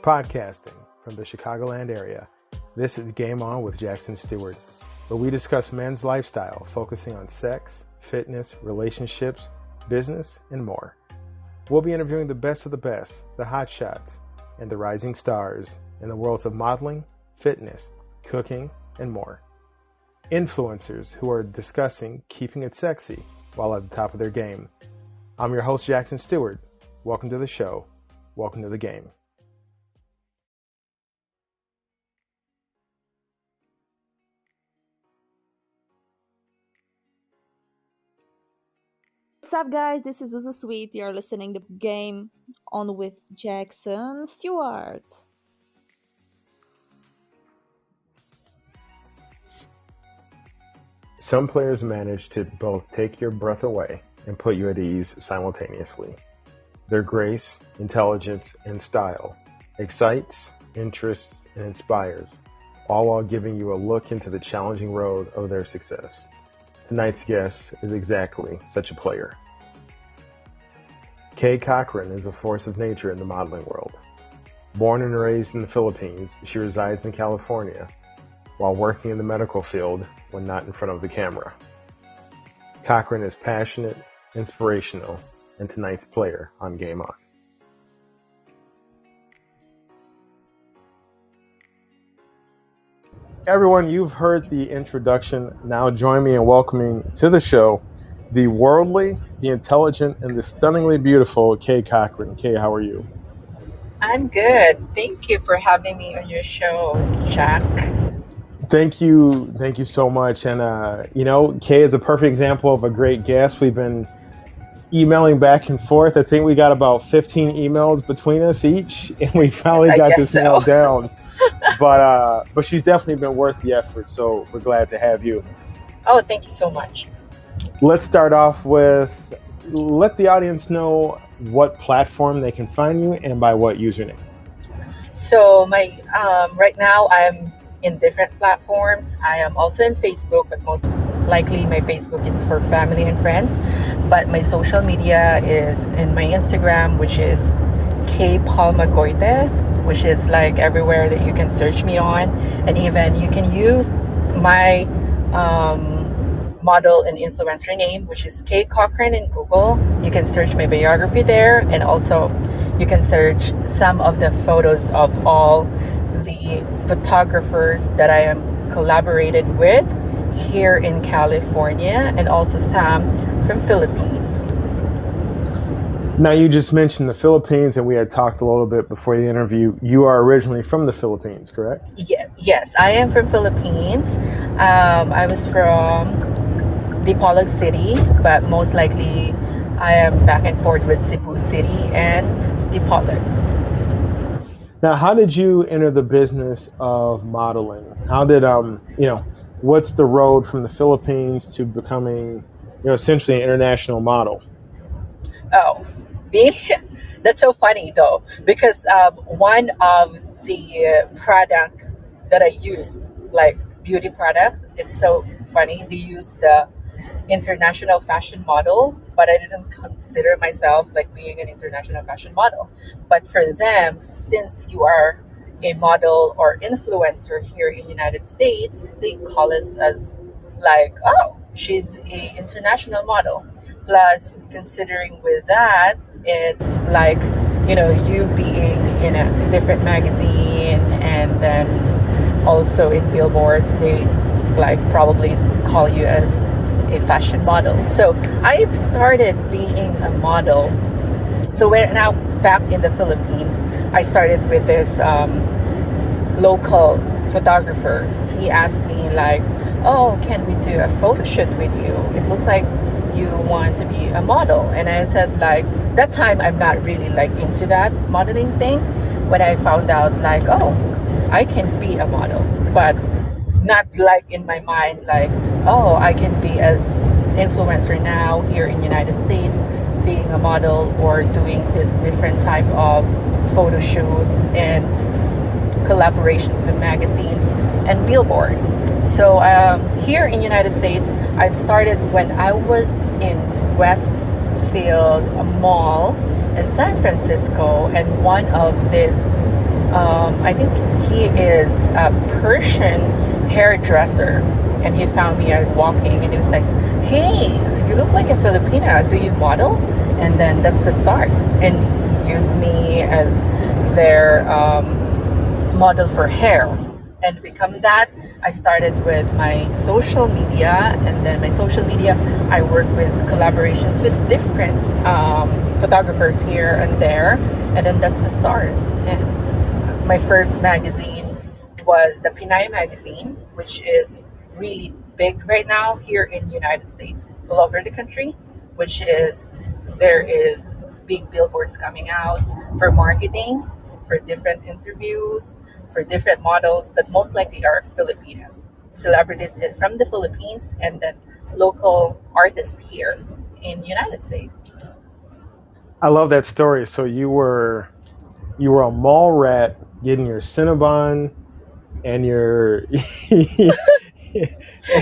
Podcasting from the Chicagoland area, this is Game On with Jackson Stuart, where we discuss men's lifestyle, focusing on sex, fitness, relationships, business, and more. We'll be interviewing the best of the best, the hot shots, and the rising stars in the worlds of modeling, fitness, cooking, and more. Influencers who are discussing keeping it sexy while at the top of their game. I'm your host, Jackson Stuart. Welcome to the show. Welcome to the game. What's up, guys? This is Uzu Sweet. You're listening to Game On with Jackson Stuart. Some players manage to both take your breath away and put you at ease simultaneously. Their grace, intelligence, and style excites, interests, and inspires, all while giving you a look into the challenging road of their success. Tonight's guest is exactly such a player. Caye Cochrane is a force of nature in the modeling world. Born and raised in the Philippines, she resides in California while working in the medical field when not in front of the camera. Cochrane is passionate, inspirational, and tonight's player on Game On. Everyone, you've heard the introduction. Now join me in welcoming to the show the worldly, the intelligent, and the stunningly beautiful Caye Cochrane. Caye, how are you? I'm good. Thank you for having me on your show, Jack. Thank you so much. And Caye is a perfect example of a great guest. We've been emailing back and forth. I think we got about 15 emails between us each, and we finally got this nailed down. But she's definitely been worth the effort, so we're glad to have you. Oh, thank you so much. Let's start off with, let the audience know what platform they can find you and by what username. So my right now I'm in different platforms. I am also in Facebook, but most likely my Facebook is for family and friends. But my social media is in my Instagram, which is Caye Palmagoite, which is like everywhere that you can search me on. And even you can use my model and influencer name, which is Caye Cochrane in Google. You can search my biography there, and also you can search some of the photos of all the photographers that I am collaborated with here in California, and also some from Philippines. Now, you just mentioned the Philippines, and we had talked a little bit before the interview. You are originally from the Philippines, correct? Yes, I am from Philippines. I was from Dipolog City, but most likely I am back and forth with Cebu City and Dipolog. Now, how did you enter the business of modeling? How did, what's the road from the Philippines to becoming, essentially an international model? Oh, that's so funny though, because one of the product that I used, like beauty products, it's so funny. They used the international fashion model, but I didn't consider myself like being an international fashion model. But for them, since you are a model or influencer here in the United States, they call us as like, oh, she's a international model. Plus, considering with that, it's like, you being in a different magazine, and then also in billboards, they like probably call you as a fashion model. So I've started being a model. So when now back in the Philippines, I started with this local photographer. He asked me like, oh, can we do a photo shoot with you? It looks like you want to be a model. And I said like, that time I'm not really like into that modeling thing. When I found out like, oh, I can be a model, but not like in my mind like, oh, I can be as influencer now here in United States, being a model or doing this different type of photo shoots and collaborations with magazines and billboards. So here in United States, I've started when I was in Westfield Mall in San Francisco, and one of these I think he is a Persian hairdresser, and he found me out walking, and he was like, "Hey, you look like a Filipina. Do you model?" And then that's the start. And he used me as their model for hair. And to become that, I started with my social media, and then my social media, I work with collaborations with different photographers here and there, and then that's the start. And my first magazine was the Pinay magazine, which is really big right now here in the United States, all over the country, which is there is big billboards coming out for marketings, for different interviews, for different models, but most likely are Filipinas, celebrities from the Philippines, and then local artists here in the United States. I love that story. So you were a mall rat getting your Cinnabon and your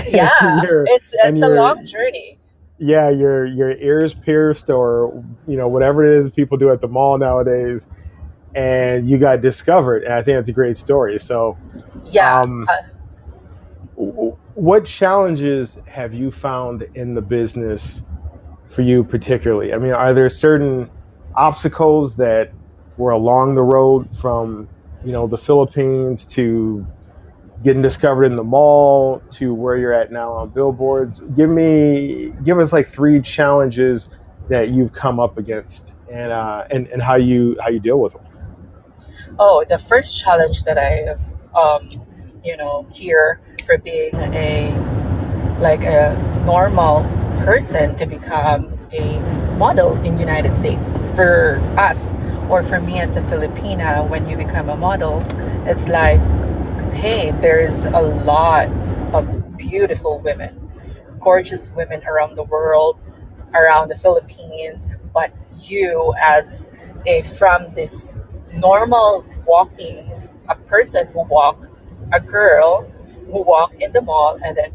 Yeah, and your it's and it's a your long journey. yeah, your ears pierced, or whatever it is people do at the mall nowadays, and you got discovered. And I think that's a great story. So Yeah, um what challenges have you found in the business for you particularly? I mean, are there certain obstacles that were along the road from, the Philippines to getting discovered in the mall to where you're at now on billboards? Give us like three challenges that you've come up against, and how you deal with them. oh, the first challenge that I have, here for being a normal person to become a model in United States for us, or for me as a Filipina. When you become a model, it's like, hey, there's a lot of beautiful women, gorgeous women around the world, around the Philippines, but you as a from this normal walking, a person who walk, a girl who walk in the mall, and then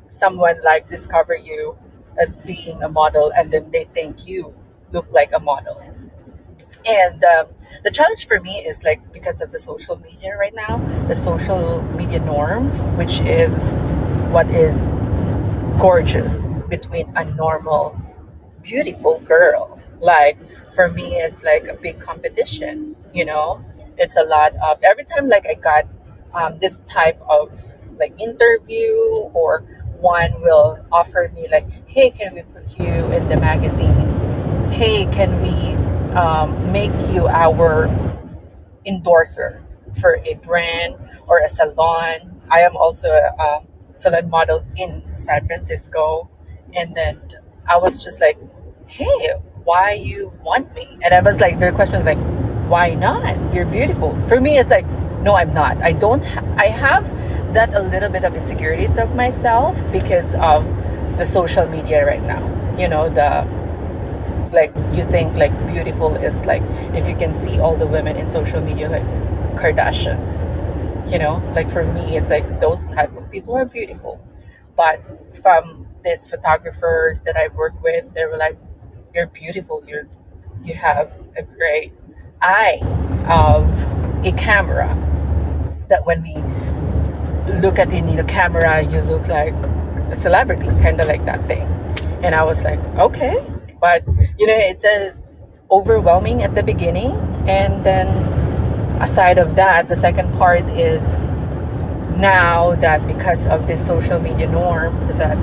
someone like discover you as being a model, and then they think you look like a model. And the challenge for me is like, because of the social media right now, the social media norms, which is what is gorgeous between a normal beautiful girl. Like for me, it's like a big competition. It's a lot of every time like I got this type of like interview, or one will offer me like, hey, can we put you in the magazine? Hey, can we make you our endorser for a brand or a salon? I am also a salon model in San Francisco. And then I was just like, hey, why you want me? And I was like, the question was like, why not? You're beautiful. For me, it's like, no, I'm not. I don't. I have that a little bit of insecurities of myself because of the social media right now. The like you think like beautiful is like if you can see all the women in social media like Kardashians. Like for me it's like those type of people are beautiful, but from these photographers that I've worked with, they were like, you're beautiful, you have a great eye of a camera, that when we look at in the camera you look like a celebrity, kind of like that thing. And I was like, okay, but it's a overwhelming at the beginning. And then aside of that, the second part is now that because of this social media norm, that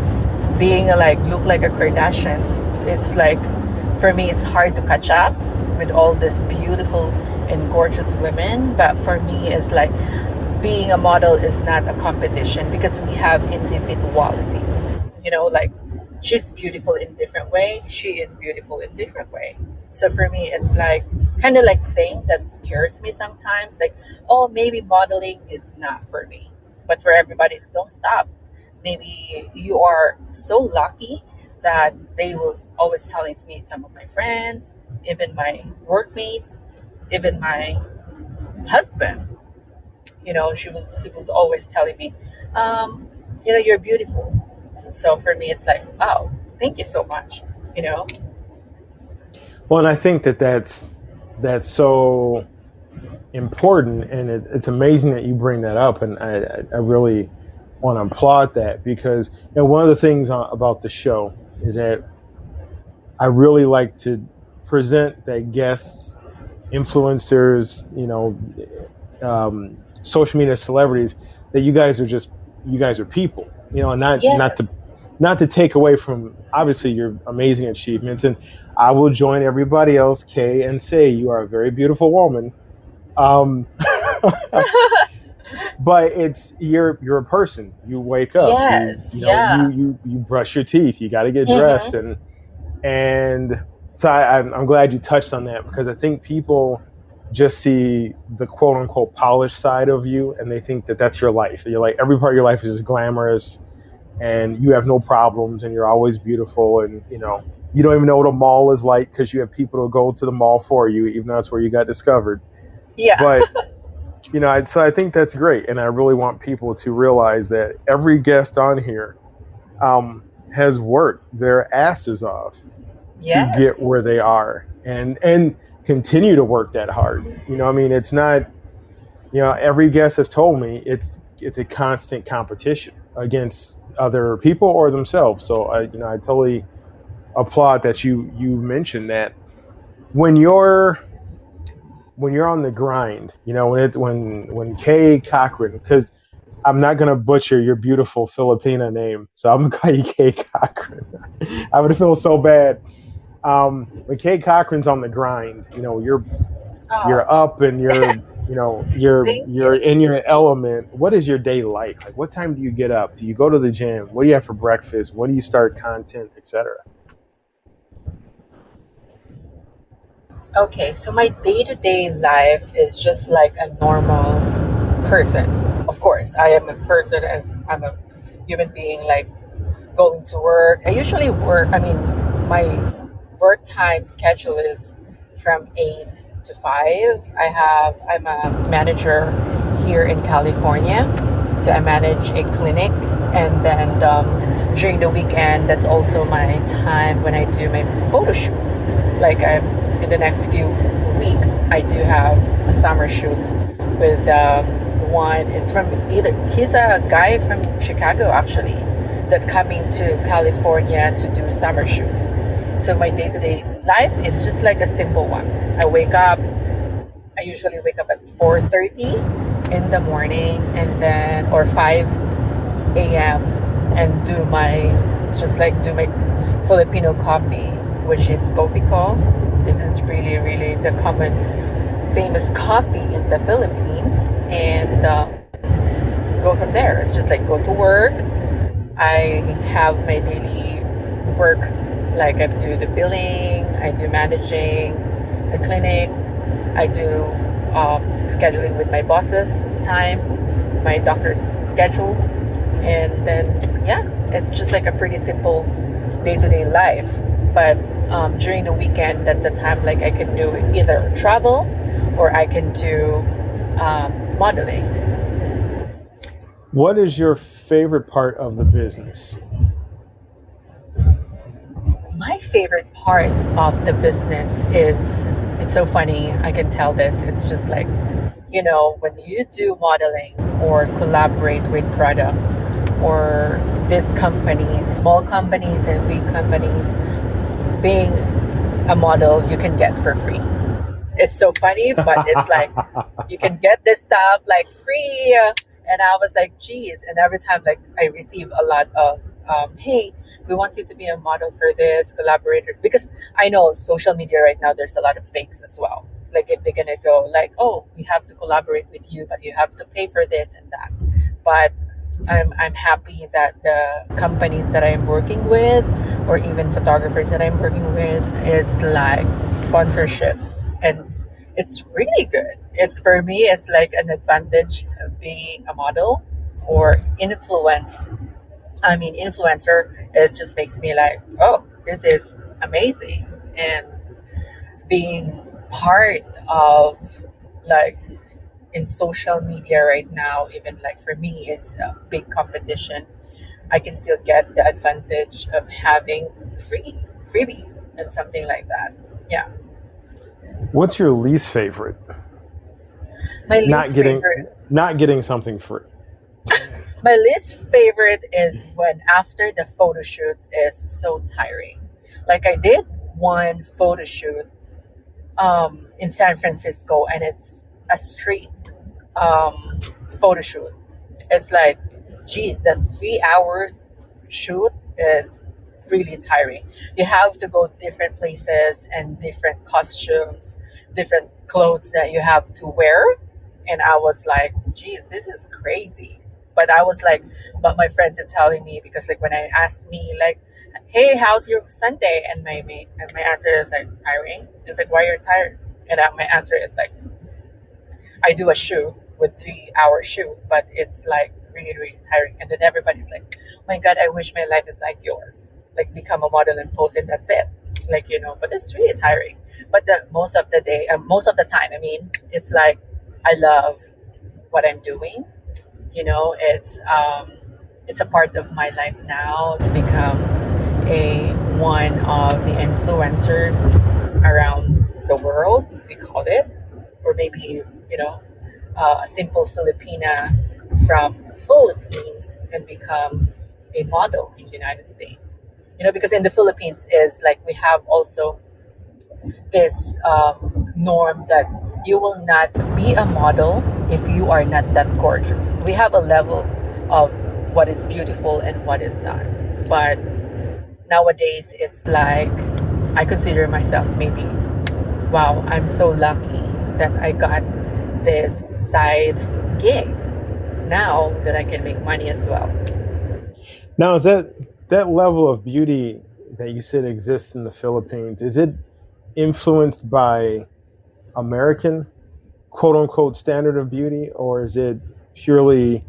being like look like a Kardashians, it's like for me it's hard to catch up with all this beautiful and gorgeous women. But for me it's like being a model is not a competition, because we have individuality. Like she's beautiful in different way, she is beautiful in different way. So for me it's like kind of like thing that scares me sometimes, like, oh, maybe modeling is not for me. But for everybody, don't stop. Maybe you are so lucky that they will always telling me, some of my friends, even my workmates, even my husband, he was always telling me, you're beautiful. So for me, it's like, wow, thank you so much. You know, Well, and I think that that's so important, and it's amazing that you bring that up, and I really want to applaud that, because one of the things about the show is that I really like to present that guests, influencers, social media celebrities, that you guys are people, and Yes. not to take away from obviously your amazing achievements. And I will join everybody else, Kay, and say you are a very beautiful woman. Um, but you're a person. You wake up, Yes. Yeah. you brush your teeth, you got to get dressed, Mm-hmm. and so I'm glad you touched on that, because I think people just see the quote unquote polished side of you, and they think that that's your life. You're like, every part of your life is just glamorous, and you have no problems, and you're always beautiful, and you don't even know what a mall is like, because you have people to go to the mall for you, even though that's where you got discovered. Yeah. But so I think that's great, and I really want people to realize that every guest on here has worked their asses off to get Yes. where they are, and continue to work that hard. I mean, it's not. Every guest has told me it's a constant competition against other people or themselves. So I totally applaud that you mentioned that when you're on the grind. When Caye Cochrane, because I'm not gonna butcher your beautiful Filipina name, so I'm gonna call you Caye Cochrane. I would feel so bad. When Caye Cochrane's on the grind, you're Oh, up, and thank you're you. in your element. What is your day like? Like, what time do you get up? Do you go to the gym? What do you have for breakfast? When do you start content, etc.? Okay, so my day-to-day life is just like a normal person. Of course, I am a person and I'm a human being, like going to work. I usually work, I mean, my work time schedule is from 8 to 5. I'm a manager here in California. So I manage a clinic, and then during the weekend, that's also my time when I do my photo shoots. Like in the next few weeks, I do have a summer shoots with one. It's from either he's a guy from Chicago actually that coming to California to do summer shoots. So my day-to-day life is just like a simple one. I wake up. I usually wake up at 4:30 in the morning, and then or 5 a.m. and do my Filipino coffee, which is kopi ko. This is really really the common famous coffee in the Philippines, and go from there. It's just like go to work. I have my daily work, like I do the billing, I do managing the clinic, I do scheduling with my bosses time, my doctor's schedules, and then yeah, it's just like a pretty simple day-to-day life. But during the weekend, that's the time like I can do either travel or I can do modeling. What is your favorite part of the business? My favorite part of the business is it's so funny. I can tell this. It's just like, when you do modeling or collaborate with products or this companies, small companies and big companies, being a model you can get for free. It's so funny, but it's like you can get this stuff like free. And I was like, geez. And every time like I receive a lot of, hey, we want you to be a model for this, collaborators. Because I know social media right now, there's a lot of fakes as well. Like if they're going to go like, oh, we have to collaborate with you, but you have to pay for this and that. But I'm happy that the companies that I'm working with, or even photographers that I'm working with, it's like sponsorships, and it's really good. It's for me, it's like an advantage of being a model or influence. I mean, influencer. It just makes me like, oh, this is amazing, and being part of like in social media right now, even like for me, it's a big competition. I can still get the advantage of having freebies and something like that. Yeah. What's your least favorite? My not least getting favorite. not getting something free. My least favorite is when after the photo shoots is so tiring. Like I did one photo shoot in San Francisco, and it's a street um, photo shoot. It's like, geez, that 3 hours shoot is really tiring. You have to go different places and different costumes, different clothes that you have to wear. And I was like, geez, this is crazy. But I was like, but my friends are telling me, because like when I asked me like, hey, how's your Sunday? And my answer is like tiring. It's like, why are you tired? And my answer is like, I do a shoot with 3 hour shoot, but it's like really, really tiring. And then everybody's like, oh my God, I wish my life is like yours. Like become a model and post and that's it. Like, but it's really tiring. But the most of the day, most of the time, I mean, it's like, I love what I'm doing. It's a part of my life now to become a one of the influencers around the world, we call it, or maybe a simple Filipina from Philippines and become a model in the United States. Because in the Philippines is like we have also this norm that you will not be a model if you are not that gorgeous. We have a level of what is beautiful and what is not. But nowadays, it's like I consider myself maybe, wow, I'm so lucky that I got this side gig now that I can make money as well. Now, is that level of beauty that you said exists in the Philippines? Is it influenced by American quote unquote standard of beauty, or is it purely,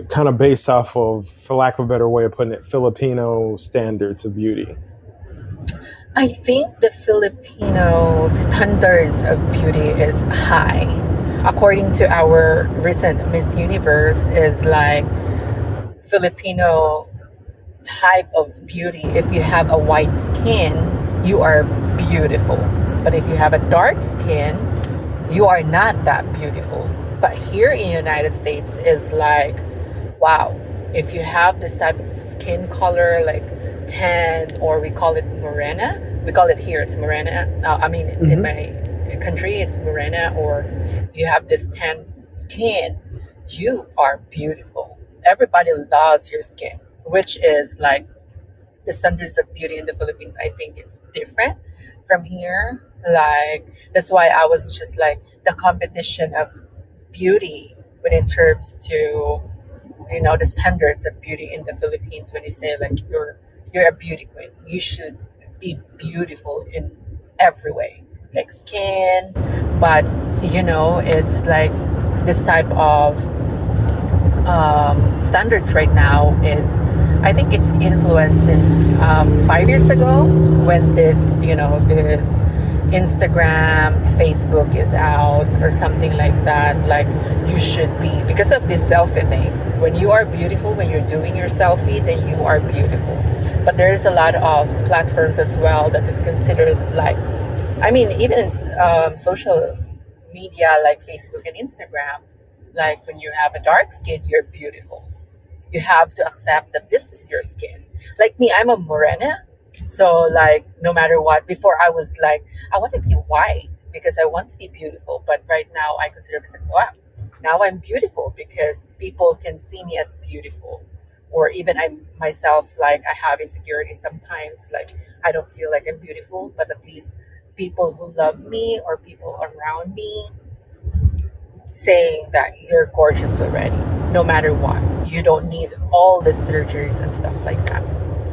kind of based off of, for lack of a better way of putting it, Filipino standards of beauty? I think the Filipino standards of beauty is high. According to our recent Miss Universe, is like Filipino type of beauty. If you have a white skin, you are beautiful. But if you have a dark skin, you are not that beautiful. But here in the United States is like, wow, if you have this type of skin color, like tan, or we call it morena, we call it here, it's morena. In my country, it's morena, or you have this tan skin, you are beautiful. Everybody loves your skin, which is like the standards of beauty in the Philippines. I think it's different from here. Like, that's why I was just like, the competition of beauty when in terms to the standards of beauty in the Philippines. When you say like you're a beauty queen, you should be beautiful in every way, like skin. But it's like this type of standards right now is, I think it's influenced since 5 years ago, when this Instagram, Facebook is out or something like that. Like, you should be, because of this selfie thing. When you are beautiful, when you're doing your selfie, then you are beautiful. But there's a lot of platforms as well that is considered like, even in social media like Facebook and Instagram, like when you have a dark skin, you're beautiful. You have to accept that this is your skin. Like me, I'm a morena. So like no matter what, before I was like, I want to be white because I want to be beautiful. But right now I consider myself, wow, now I'm beautiful because people can see me as beautiful. Or even I myself, like I have insecurity sometimes, like I don't feel like I'm beautiful, but at least people who love me or people around me saying that you're gorgeous already, no matter what. You don't need all the surgeries and stuff like that.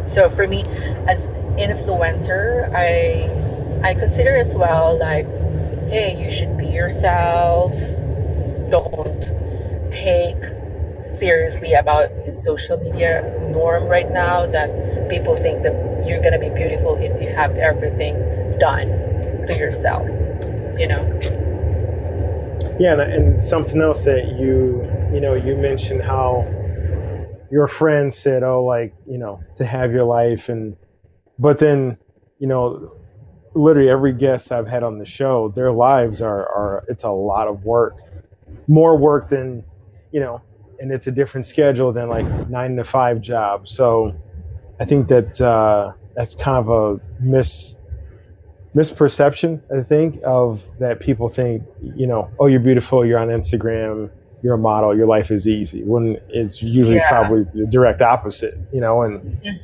So for me, as influencer, I consider as well like, hey, you should be yourself. Don't take seriously about the social media norm right now that people think that you're gonna be beautiful if you have everything done to yourself, you know. Yeah, and something else that you mentioned how your friend said, oh, like, to have your life, but then, literally every guest I've had on the show, their lives are it's a lot of work, more work than, and it's a different schedule than like 9 to 5 job. So I think that that's kind of a misperception, I think, of that. People think, oh, you're beautiful, you're on Instagram, you're a model, your life is easy, when it's usually Yeah. probably the direct opposite, and Mhm.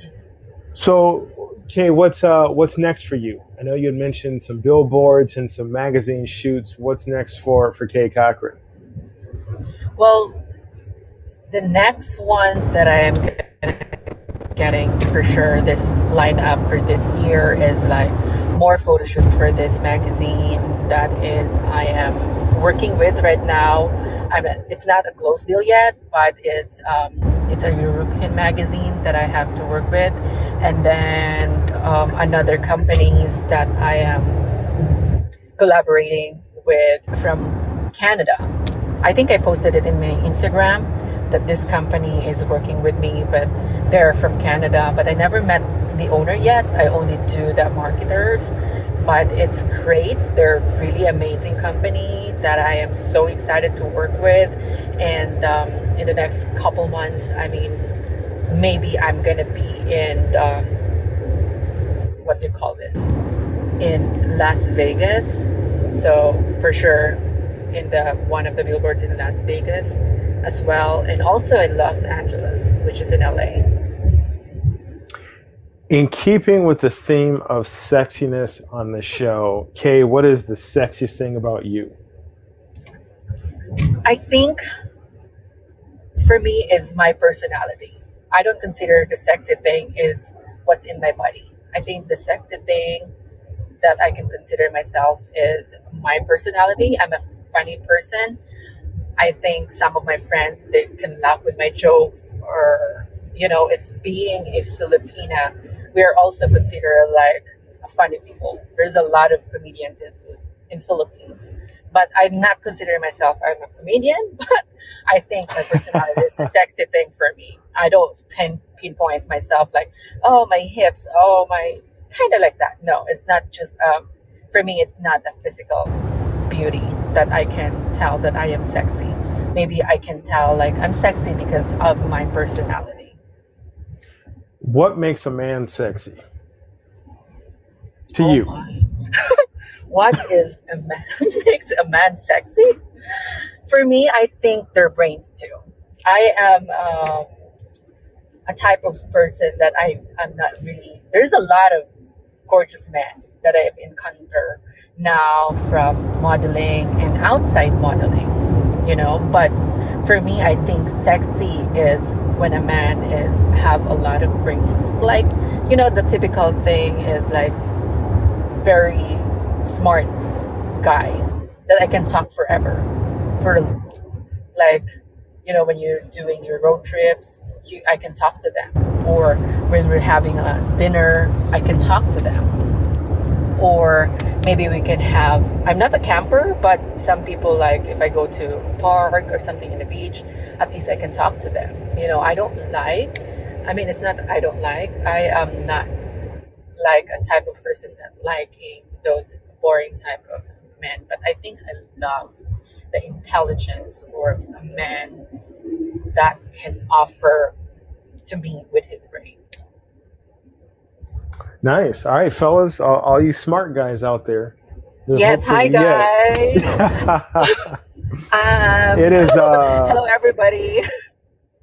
so, Caye, what's next for you? I know you had mentioned some billboards and some magazine shoots. What's next for Caye Cochrane? Well, the next ones that I am getting for sure, this lineup for this year is like more photo shoots for this magazine that is I am working with right now. It's not a closed deal yet, but it's a European magazine that I have to work with, and then another companies that I am collaborating with from Canada. I think I posted it in my Instagram that this company is working with me, but they're from Canada. But I never met the owner yet. I only do the marketers. But it's great. They're really amazing company that I am so excited to work with. And in the next couple months, I mean, maybe I'm gonna be in what do you call this? In Las Vegas. So for sure, in the one of the billboards in Las Vegas as well, and also in Los Angeles, which is in LA. In keeping with the theme of sexiness on the show, Caye, what is the sexiest thing about you? I think for me is my personality. I don't consider the sexy thing is what's in my body. I think the sexy thing that I can consider myself is my personality. I'm a funny person. I think some of my friends, they can laugh with my jokes, or it's being a Filipina. We are also considered like a funny people. There's a lot of comedians in Philippines, but I'm not considering myself I'm a comedian. But I think my personality is the sexy thing for me. I don't pinpoint myself like, oh, my hips, oh, my, kind of like that. No, it's not just for me. It's not a physical beauty that I can tell that I am sexy. Maybe I can tell like I'm sexy because of my personality. What makes a man sexy to Oh you? my. What is a man makes a man sexy? For me, I think their brains too. I am a type of person that I'm not really. There's a lot of gorgeous men that I've encountered now from modeling and outside modeling, but for me, I think sexy is when a man is have a lot of brains. Like, the typical thing is like very smart guy that I can talk forever. For like, when you're doing your road trips, I can talk to them. Or when we're having a dinner, I can talk to them. Or maybe we can have, I'm not a camper, but some people, like if I go to a park or something in the beach, at least I can talk to them. It's not that I don't like, I am not like a type of person that liking those boring type of men, but I think I love the intelligence or a man that can offer to me with his brain. Nice. All right, fellas, all you smart guys out there. Yes, hi guys. It is. Hello, everybody.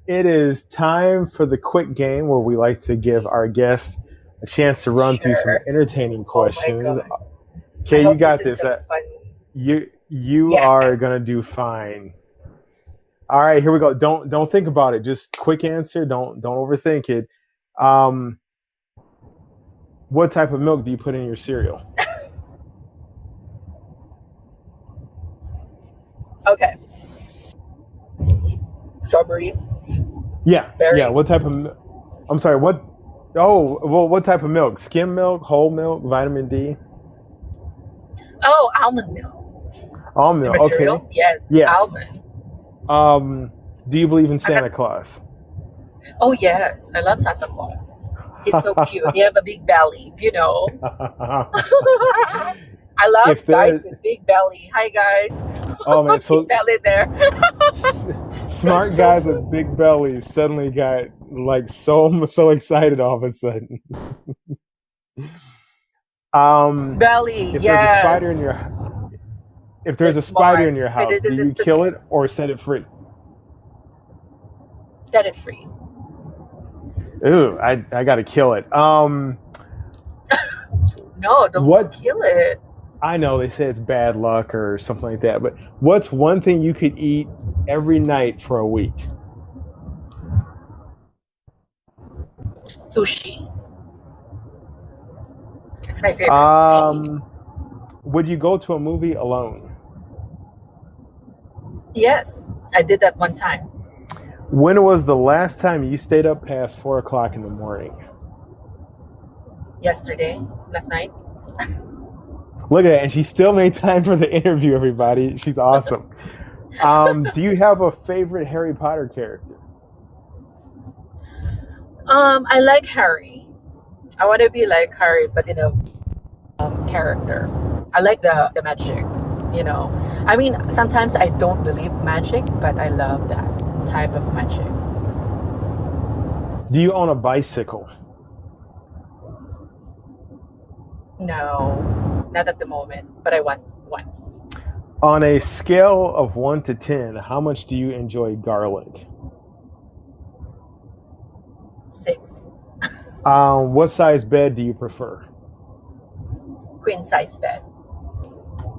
It is time for the quick game where we like to give our guests a chance to run through some entertaining questions. Oh my God. Caye, you got this. So fun. You Yes. are gonna do fine. All right, here we go. Don't think about it. Just quick answer. Don't overthink it. What type of milk do you put in your cereal? Okay. Strawberries. Yeah. Berries. Yeah. What type of? I'm sorry. What? Oh, well, what type of milk? Skim milk, whole milk, vitamin D? Oh, almond milk. Almond milk. Okay. Cereal? Yes. Yeah. Almond. Do you believe in Santa Claus? Oh yes, I love Santa Claus. He's so cute. He have a big belly, you know. I love If guys there's, with big belly. Hi guys. oh man, Big so belly there. s- That's smart so guys funny. with big bellies suddenly got like so excited all of a sudden. Um, Belly, if there's a yes. spider in your if there's That's a spider smart. in your Put house, it do in the you kill it specific. or set it free? Set it free. Ooh, I gotta kill it. No, don't What kill it. I know they say it's bad luck or something like that, but what's one thing you could eat every night for a week? Sushi. It's my favorite. Sushi. Um, would you go to a movie alone? Yes, I did that one time. When was the last time you stayed up past 4 o'clock in the morning? Yesterday, last night. Look at that, and she still made time for the interview. Everybody, she's awesome. Do you have a favorite Harry Potter character? I like Harry. I want to be like Harry, but in a character. I like the magic, you know. I mean, sometimes I don't believe magic, but I love that type of magic. Do you own a bicycle? No, not at the moment, but I want one. On a scale of 1 to 10, how much do you enjoy garlic? 6. What size bed do you prefer? Queen size bed.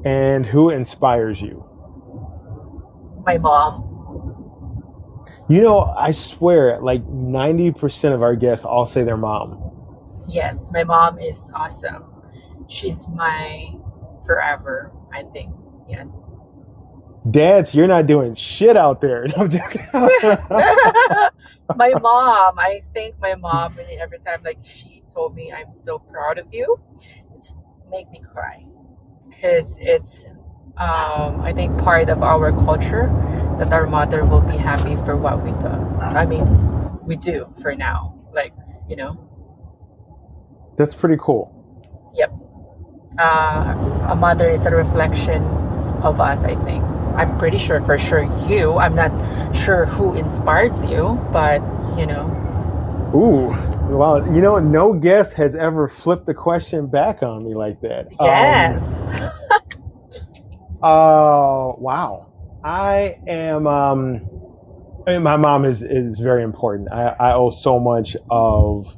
And who inspires you? My mom. You know, I swear, like 90% of our guests all say their mom. Yes, my mom is awesome. She's my forever, I think. Yes. Dads, you're not doing shit out there. No, I'm joking. My mom, I think my mom, really, every time like she told me I'm so proud of you, it's make me cry because it's I think part of our culture that our mother will be happy for what we do. I mean, we do for now, like, you know. That's pretty cool. Yep. A mother is a reflection of us, I think. I'm pretty sure for sure you. I'm not sure who inspires you, but you know. Ooh, well, you know, no guest has ever flipped the question back on me like that. Yes. Wow. I am. I mean, my mom is very important. I owe so much of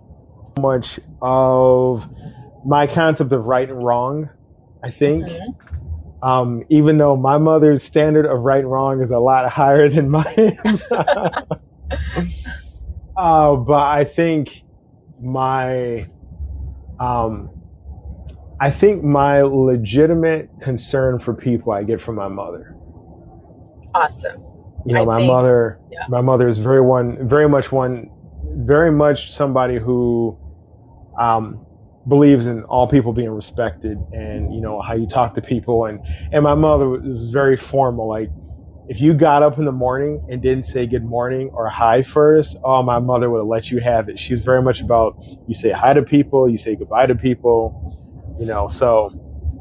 my concept of right and wrong. I think. Mm-hmm. Even though my mother's standard of right and wrong is a lot higher than mine. But I think my legitimate concern for people I get from my mother. Awesome. You know, I my think, mother. yeah. My mother is very much somebody who believes in all people being respected, and you know how you talk to people. And my mother was very formal. Like, if you got up in the morning and didn't say good morning or hi first, oh, my mother would have let you have it. She's very much about, you say hi to people, you say goodbye to people, you know. So,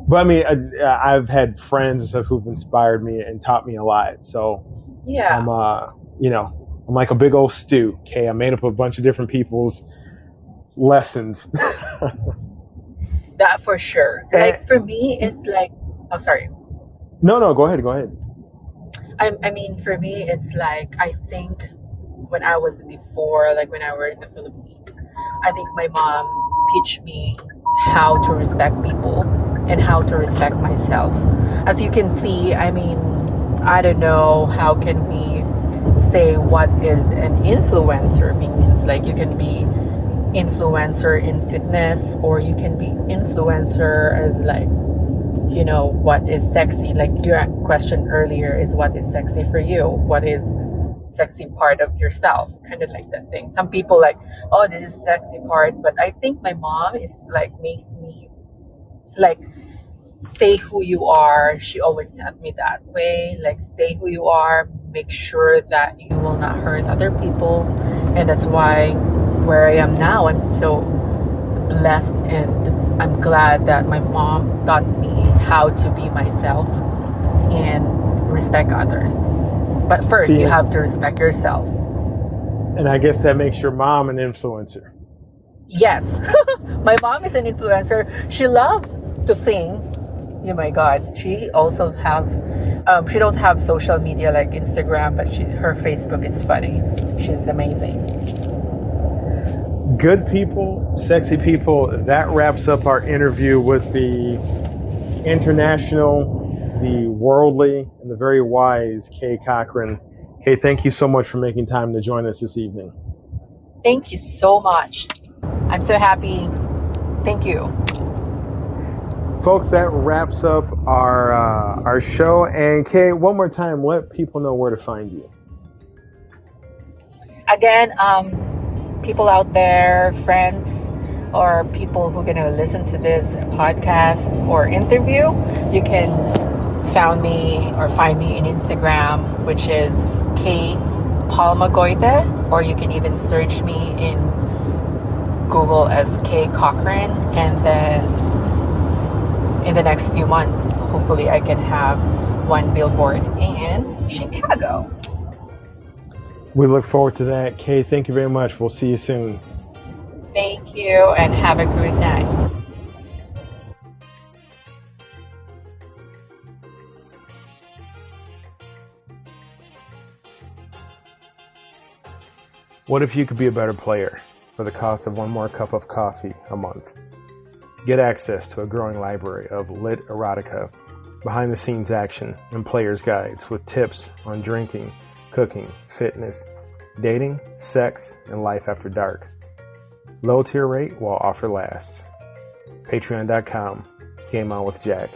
but I mean, I've had friends and stuff who've inspired me and taught me a lot. So Yeah. I'm like a big old stew. Okay, I made up a bunch of different people's lessons. That for sure. Like for me, it's like, oh, sorry. No, go ahead. I mean, for me, it's like, I think when I was before, like when I were in the Philippines, I think my mom teach me how to respect people and how to respect myself. As you can see, I mean, I don't know, how can we say what is an influencer means? Like, you can be influencer in fitness, or you can be influencer as like, you know, what is sexy. Like your question earlier is, what is sexy for you? What is sexy part of yourself? Kind of like that thing. Some people like, oh, this is sexy part, but I think my mom is like, makes me like, stay who you are. She always taught me that way, like, stay who you are, make sure that you will not hurt other people. And that's why where I am now. I'm so blessed, and I'm glad that my mom taught me how to be myself and respect others. But first, you have to respect yourself. And I guess that makes your mom an influencer. Yes. My mom is an influencer. She loves to sing. Oh my God. She also she don't have social media like Instagram, but her Facebook is funny. She's amazing. Good people, sexy people. That wraps up our interview with the international, the worldly, and the very wise Caye Cochrane. Caye, thank you so much for making time to join us this evening. Thank you so much. I'm so happy. Thank you. Folks, that wraps up our show. And Caye, one more time, let people know where to find you. Again, people out there, friends, or people who are going to listen to this podcast or interview, you can find me in Instagram, which is Caye Palmagoite, or you can even search me in Google as Caye Cochrane, and then in the next few months, hopefully I can have one billboard in Chicago. We look forward to that. Caye, thank you very much. We'll see you soon. Thank you, and have a good night. What if you could be a better player for the cost of one more cup of coffee a month? Get access to a growing library of lit erotica, behind-the-scenes action, and player's guides with tips on drinking, cooking, fitness, dating, sex, and life after dark. Low tier rate while offer lasts. Patreon.com, Game On with Jack.